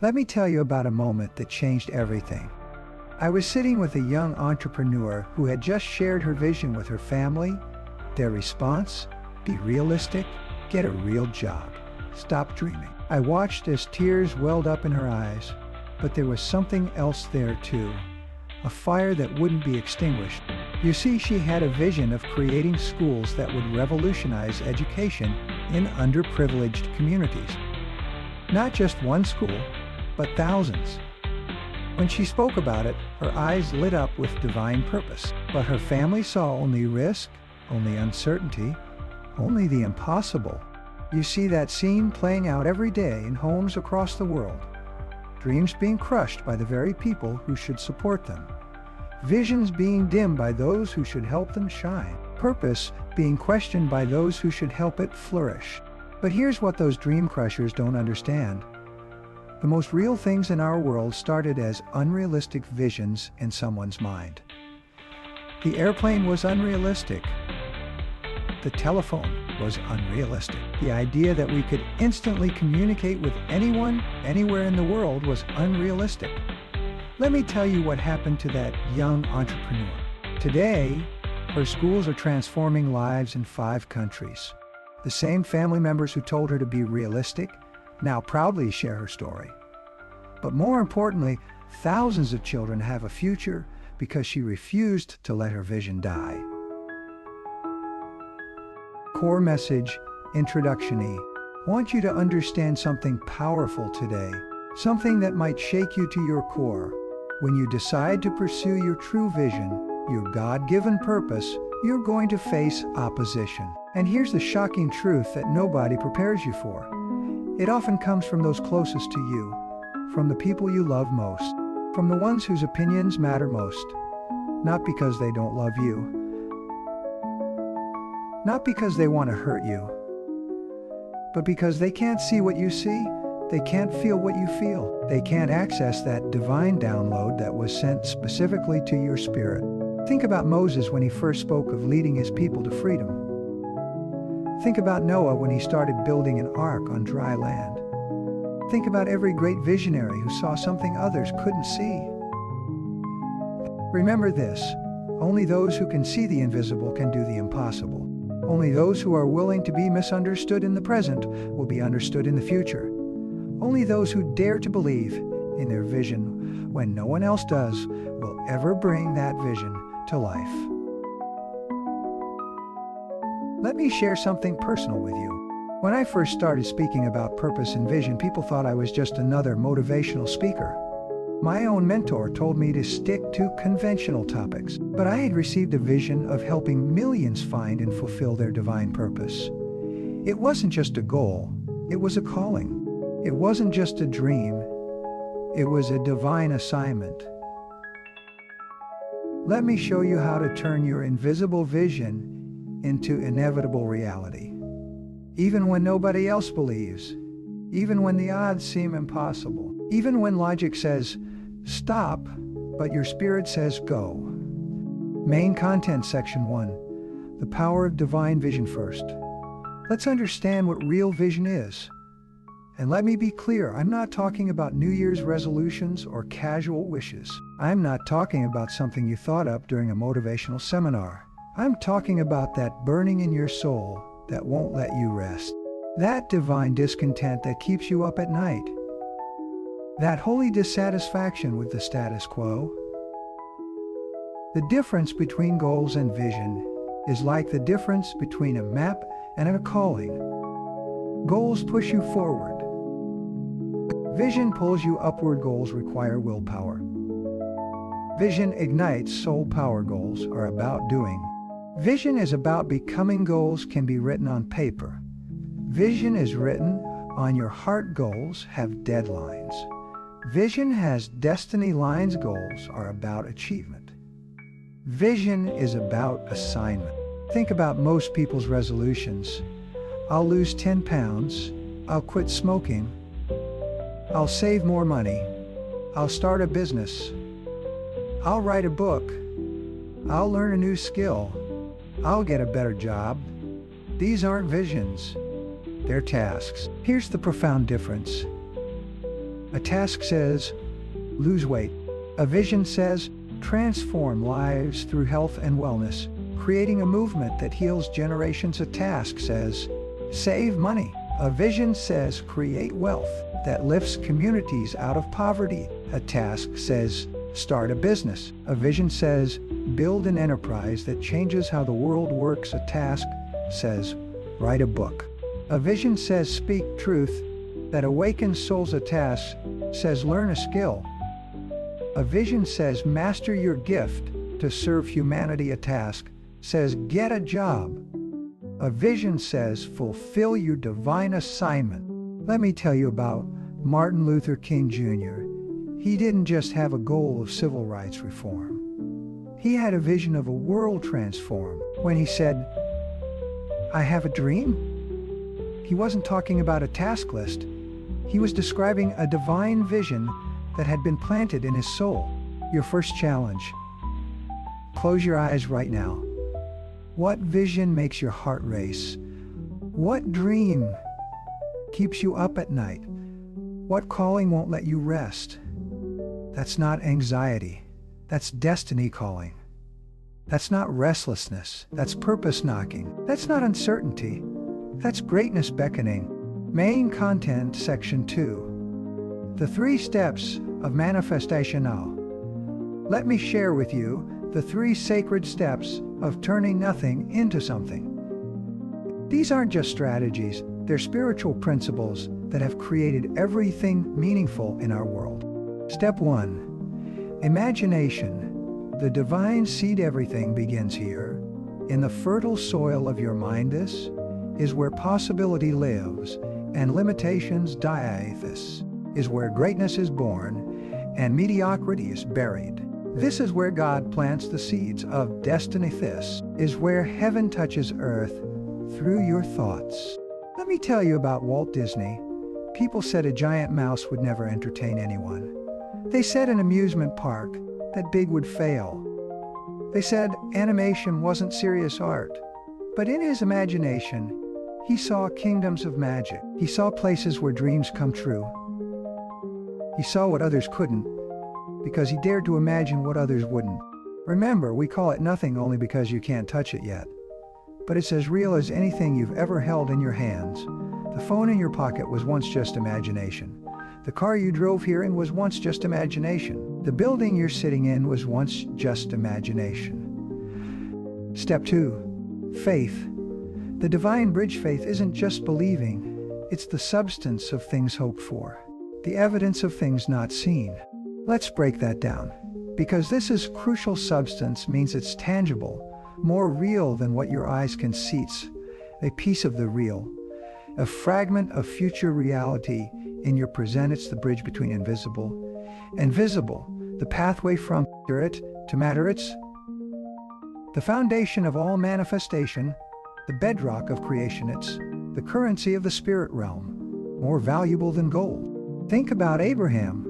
Let me tell you about a moment that changed everything. I was sitting with a young entrepreneur who had just shared her vision with her family. Their response: be realistic, get a real job, stop dreaming. I watched as tears welled up in her eyes, but there was something else there too, a fire that wouldn't be extinguished. You see, she had a vision of creating schools that would revolutionize education in underprivileged communities. Not just one school, but thousands. When she spoke about it, her eyes lit up with divine purpose. But her family saw only risk, only uncertainty, only the impossible. You see that scene playing out every day in homes across the world. Dreams being crushed by the very people who should support them. Visions being dimmed by those who should help them shine. Purpose being questioned by those who should help it flourish. But here's what those dream crushers don't understand. The most real things in our world started as unrealistic visions in someone's mind. The airplane was unrealistic. The telephone was unrealistic. The idea that we could instantly communicate with anyone, anywhere in the world was unrealistic. Let me tell you what happened to that young entrepreneur. Today, her schools are transforming lives in 5 countries. The same family members who told her to be realistic now proudly share her story. But more importantly, thousands of children have a future because she refused to let her vision die. Core message, introduction E. I want you to understand something powerful today, something that might shake you to your core. When you decide to pursue your true vision, your God-given purpose, you're going to face opposition. And here's the shocking truth that nobody prepares you for. It often comes from those closest to you, from the people you love most, from the ones whose opinions matter most. Not because they don't love you, not because they want to hurt you, but because they can't see what you see, they can't feel what you feel, they can't access that divine download that was sent specifically to your spirit. Think about Moses when he first spoke of leading his people to freedom. Think about Noah when he started building an ark on dry land. Think about every great visionary who saw something others couldn't see. Remember this: only those who can see the invisible can do the impossible. Only those who are willing to be misunderstood in the present will be understood in the future. Only those who dare to believe in their vision when no one else does will ever bring that vision to life. Let me share something personal with you. When I first started speaking about purpose and vision, people thought I was just another motivational speaker. My own mentor told me to stick to conventional topics, but I had received a vision of helping millions find and fulfill their divine purpose. It wasn't just a goal, it was a calling. It wasn't just a dream, it was a divine assignment. Let me show you how to turn your invisible vision into inevitable reality. Even when nobody else believes, even when the odds seem impossible, even when logic says stop, but your spirit says go. Main content section 1. The power of divine vision first. Let's understand what real vision is. And let me be clear, I'm not talking about New Year's resolutions or casual wishes. I'm not talking about something you thought up during a motivational seminar. I'm talking about that burning in your soul that won't let you rest. That divine discontent that keeps you up at night. That holy dissatisfaction with the status quo. The difference between goals and vision is like the difference between a map and a calling. Goals push you forward. Vision pulls you upward. Goals require willpower. Vision ignites soul power. Goals are about doing. Vision is about becoming. Goals can be written on paper. Vision is written on your heart. Goals have deadlines. Vision has destiny lines. Goals are about achievement. Vision is about assignment. Think about most people's resolutions. I'll lose 10 pounds. I'll quit smoking. I'll save more money. I'll start a business. I'll write a book. I'll learn a new skill. I'll get a better job. These aren't visions. They're tasks. Here's the profound difference. A task says, lose weight. A vision says, transform lives through health and wellness, creating a movement that heals generations. A task says, save money. A vision says, create wealth that lifts communities out of poverty. A task says, start a business. A vision says, build an enterprise that changes how the world works. A task says, write a book. A vision says, speak truth that awakens souls. A task says, learn a skill. A vision says, master your gift to serve humanity. A task says, get a job. A vision says, fulfill your divine assignment. Let me tell you about Martin Luther King Jr. He didn't just have a goal of civil rights reform. He had a vision of a world transformed. When he said, I have a dream, he wasn't talking about a task list. He was describing a divine vision that had been planted in his soul. Your first challenge. Close your eyes right now. What vision makes your heart race? What dream keeps you up at night? What calling won't let you rest? That's not anxiety. That's destiny calling. That's not restlessness. That's purpose knocking. That's not uncertainty. That's greatness beckoning. Main content, section 2. The 3 steps of Manifestational. Let me share with you the 3 sacred steps of turning nothing into something. These aren't just strategies, they're spiritual principles that have created everything meaningful in our world. Step 1. Imagination. The divine seed. Everything begins here. In the fertile soil of your mind. This is where possibility lives and limitations die. This is where greatness is born and mediocrity is buried. This is where God plants the seeds of destiny. This is where heaven touches earth through your thoughts. Let me tell you about Walt Disney. People said a giant mouse would never entertain anyone. They said an amusement park that big would fail. They said animation wasn't serious art. But in his imagination, he saw kingdoms of magic. He saw places where dreams come true. He saw what others couldn't, because he dared to imagine what others wouldn't. Remember, we call it nothing only because you can't touch it yet. But it's as real as anything you've ever held in your hands. The phone in your pocket was once just imagination. The car you drove here in was once just imagination. The building you're sitting in was once just imagination. Step 2. Faith. The divine bridge. Faith isn't just believing. It's the substance of things hoped for, the evidence of things not seen. Let's break that down, because this is crucial. Substance means it's tangible, more real than what your eyes can see. It's a piece of the real, a fragment of future reality in your present. It's the bridge between invisible and visible, the pathway from spirit to matter. It's the foundation of all manifestation, the bedrock of creation. It's the currency of the spirit realm, more valuable than gold. Think about Abraham.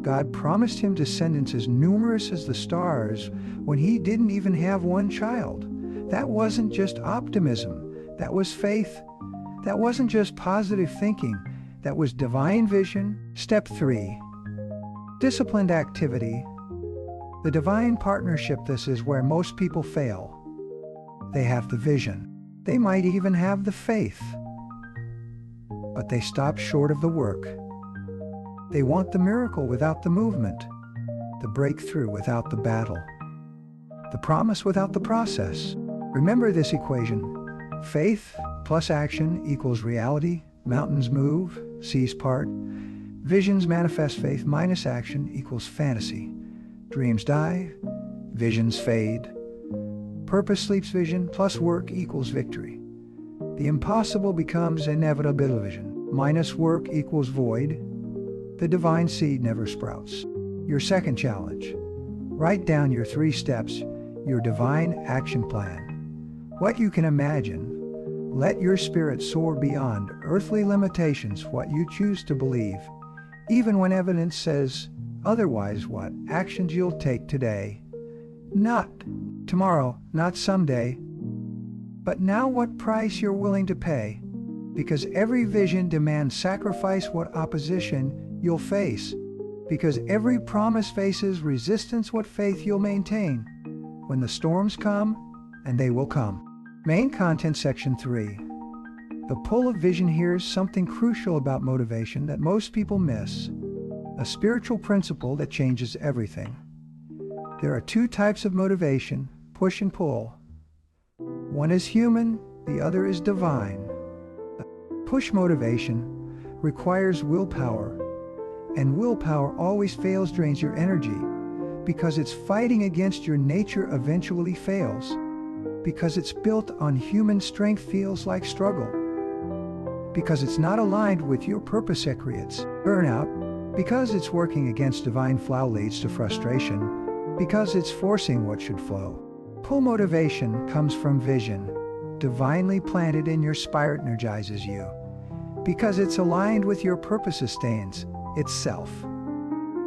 God promised him descendants as numerous as the stars when he didn't even have one child. That wasn't just optimism. That was faith. That wasn't just positive thinking. That was divine vision. Step 3. Disciplined activity. The divine partnership. This is where most people fail. They have the vision. They might even have the faith. But they stop short of the work. They want the miracle without the movement, the breakthrough without the battle, the promise without the process. Remember this equation. Faith plus action equals reality. Mountains move, seas part. Visions manifest. Faith minus action equals fantasy. Dreams die, visions fade. Purpose sleeps. Vision plus work equals victory. The impossible becomes inevitable. Vision minus work equals void. The divine seed never sprouts. Your second challenge. Write down your 3 steps, your divine action plan. What you can imagine. Let your spirit soar beyond earthly limitations. What you choose to believe, even when evidence says otherwise. What actions you'll take today. Not tomorrow, not someday, but now. What price you're willing to pay. Because every vision demands sacrifice. What opposition you'll face. Because every promise faces resistance, what faith you'll maintain when the storms come, and they will come. Main content section 3. The pull of vision. Here's something crucial about motivation that most people miss. A spiritual principle that changes everything. There are two types of motivation, push and pull. One is human, the other is divine. Push motivation requires willpower, and willpower always fails, drains your energy, because it's fighting against your nature, eventually fails. Because it's built on human strength, feels like struggle. Because it's not aligned with your purpose, it creates burnout. Because it's working against divine flow, leads to frustration. Because it's forcing what should flow. Pull motivation comes from vision, divinely planted in your spirit, energizes you. Because it's aligned with your purpose, sustains itself.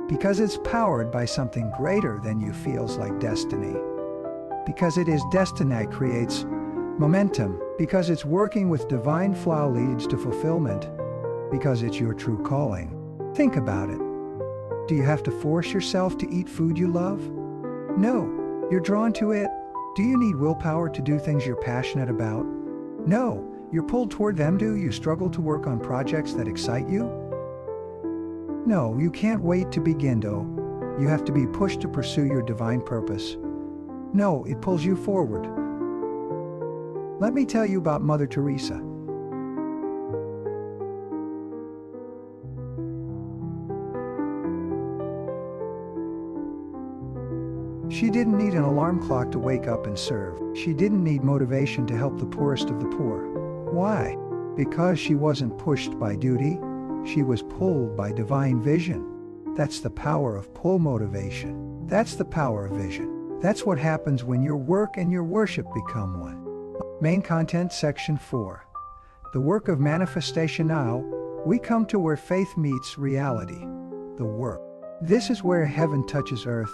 Because it's powered by something greater than you, feels like destiny. Because it is destiny, creates momentum. Because it's working with divine flow, leads to fulfillment. Because it's your true calling. Think about it. Do you have to force yourself to eat food you love? No, you're drawn to it. Do you need willpower to do things you're passionate about? No, you're pulled toward them. Do you struggle to work on projects that excite you? No, you can't wait to begin. Do you have to be pushed to pursue your divine purpose? No, it pulls you forward. Let me tell you about Mother Teresa. She didn't need an alarm clock to wake up and serve. She didn't need motivation to help the poorest of the poor. Why? Because she wasn't pushed by duty. She was pulled by divine vision. That's the power of pull motivation. That's the power of vision. That's what happens when your work and your worship become one. Main content section 4. The work of manifestation. Now, we come to where faith meets reality. The work. This is where heaven touches earth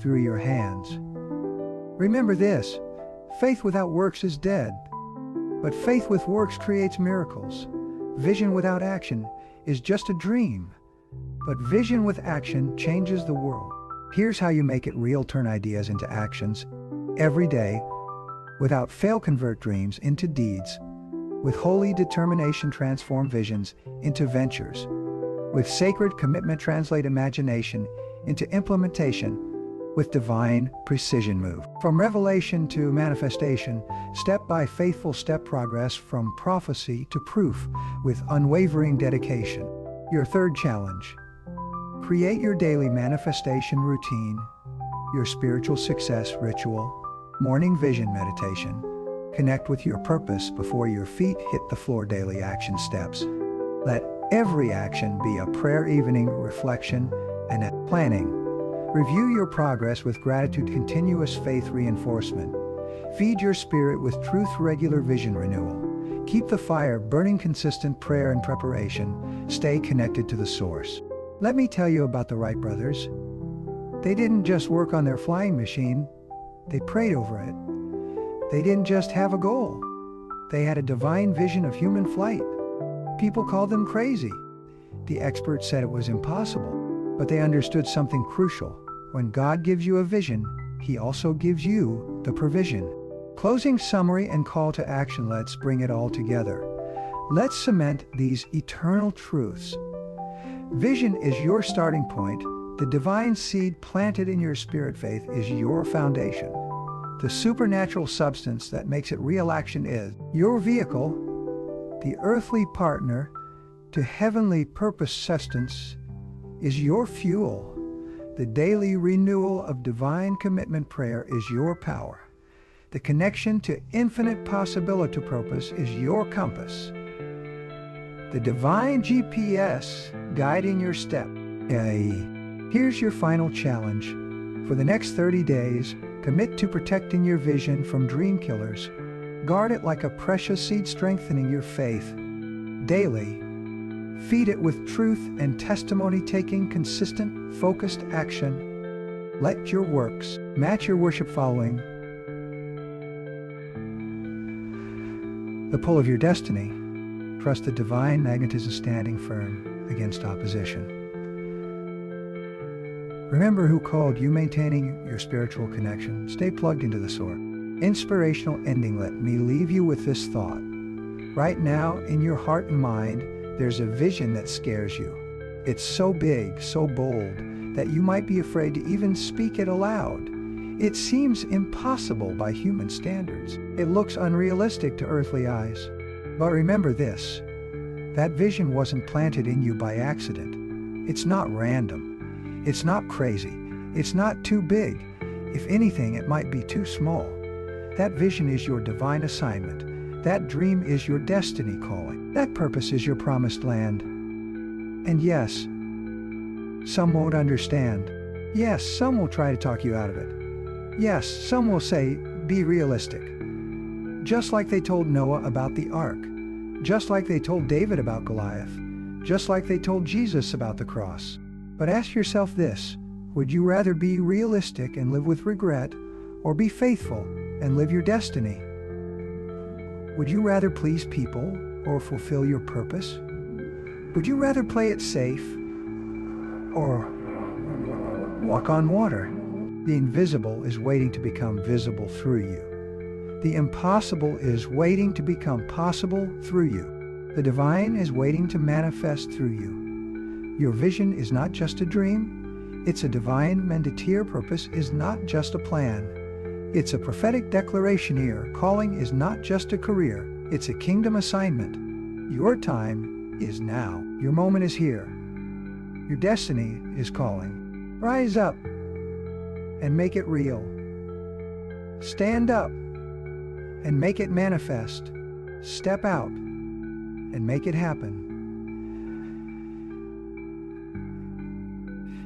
through your hands. Remember this, faith without works is dead, but faith with works creates miracles. Vision without action is just a dream, but vision with action changes the world. Here's how you make it real. Turn ideas into actions every day. Without fail, convert dreams into deeds. With holy determination, transform visions into ventures. With sacred commitment, translate imagination into implementation. With divine precision, move from revelation to manifestation, step by faithful step, progress from prophecy to proof with unwavering dedication. Your third challenge. Create your daily manifestation routine, your spiritual success ritual, morning vision meditation. Connect with your purpose before your feet hit the floor. Daily action steps. Let every action be a prayer, evening reflection, and a planning. Review your progress with gratitude, continuous faith reinforcement. Feed your spirit with truth, regular vision renewal. Keep the fire burning, consistent prayer and preparation. Stay connected to the source. Let me tell you about the Wright brothers. They didn't just work on their flying machine, they prayed over it. They didn't just have a goal, they had a divine vision of human flight. People called them crazy. The experts said it was impossible. But they understood something crucial. When God gives you a vision, He also gives you the provision. Closing summary and call to action. Let's bring it all together. Let's cement these eternal truths. Vision is your starting point. The divine seed planted in your spirit. Faith is your foundation. The supernatural substance that makes it real. Action is your vehicle. The earthly partner to heavenly purpose. Sustenance is your fuel. The daily renewal of divine commitment. Prayer is your power. The connection to infinite possibility. Purpose is your compass. The divine GPS guiding your step. Here's your final challenge. For the next 30 days, commit to protecting your vision from dream killers. Guard it like a precious seed, strengthening your faith daily. Feed it with truth and testimony, taking consistent, focused action. Let your works match your worship, following the pull of your destiny. Trust the divine magnetism, standing firm against opposition. Remember who called you, maintaining your spiritual connection. Stay plugged into the source. Inspirational ending. Let me leave you with this thought. Right now, in your heart and mind, there's a vision that scares you. It's so big, so bold, that you might be afraid to even speak it aloud. It seems impossible by human standards. It looks unrealistic to earthly eyes. But remember this, that vision wasn't planted in you by accident. It's not random. It's not crazy. It's not too big. If anything, it might be too small. That vision is your divine assignment. That dream is your destiny calling. That purpose is your promised land. And yes, some won't understand. Yes, some will try to talk you out of it. Yes, some will say, be realistic. Just like they told Noah about the ark. Just like they told David about Goliath. Just like they told Jesus about the cross. But ask yourself this, would you rather be realistic and live with regret, or be faithful and live your destiny? Would you rather please people or fulfill your purpose? Would you rather play it safe or walk on water? The invisible is waiting to become visible through you. The impossible is waiting to become possible through you. The divine is waiting to manifest through you. Your vision is not just a dream. It's a divine mandate. Your purpose is not just a plan. It's a prophetic declaration. Your calling is not just a career. It's a kingdom assignment. Your time is now. Your moment is here. Your destiny is calling. Rise up and make it real. Stand up and make it manifest. Step out and make it happen.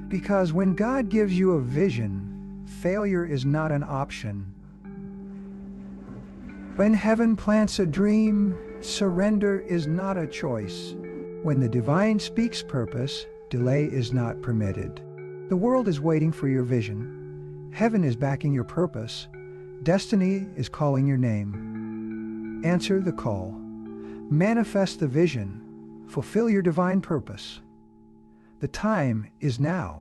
Because when God gives you a vision, failure is not an option. When heaven plants a dream, surrender is not a choice. When the divine speaks purpose, delay is not permitted. The world is waiting for your vision. Heaven is backing your purpose. Destiny is calling your name. Answer the call. Manifest the vision. Fulfill your divine purpose. The time is now.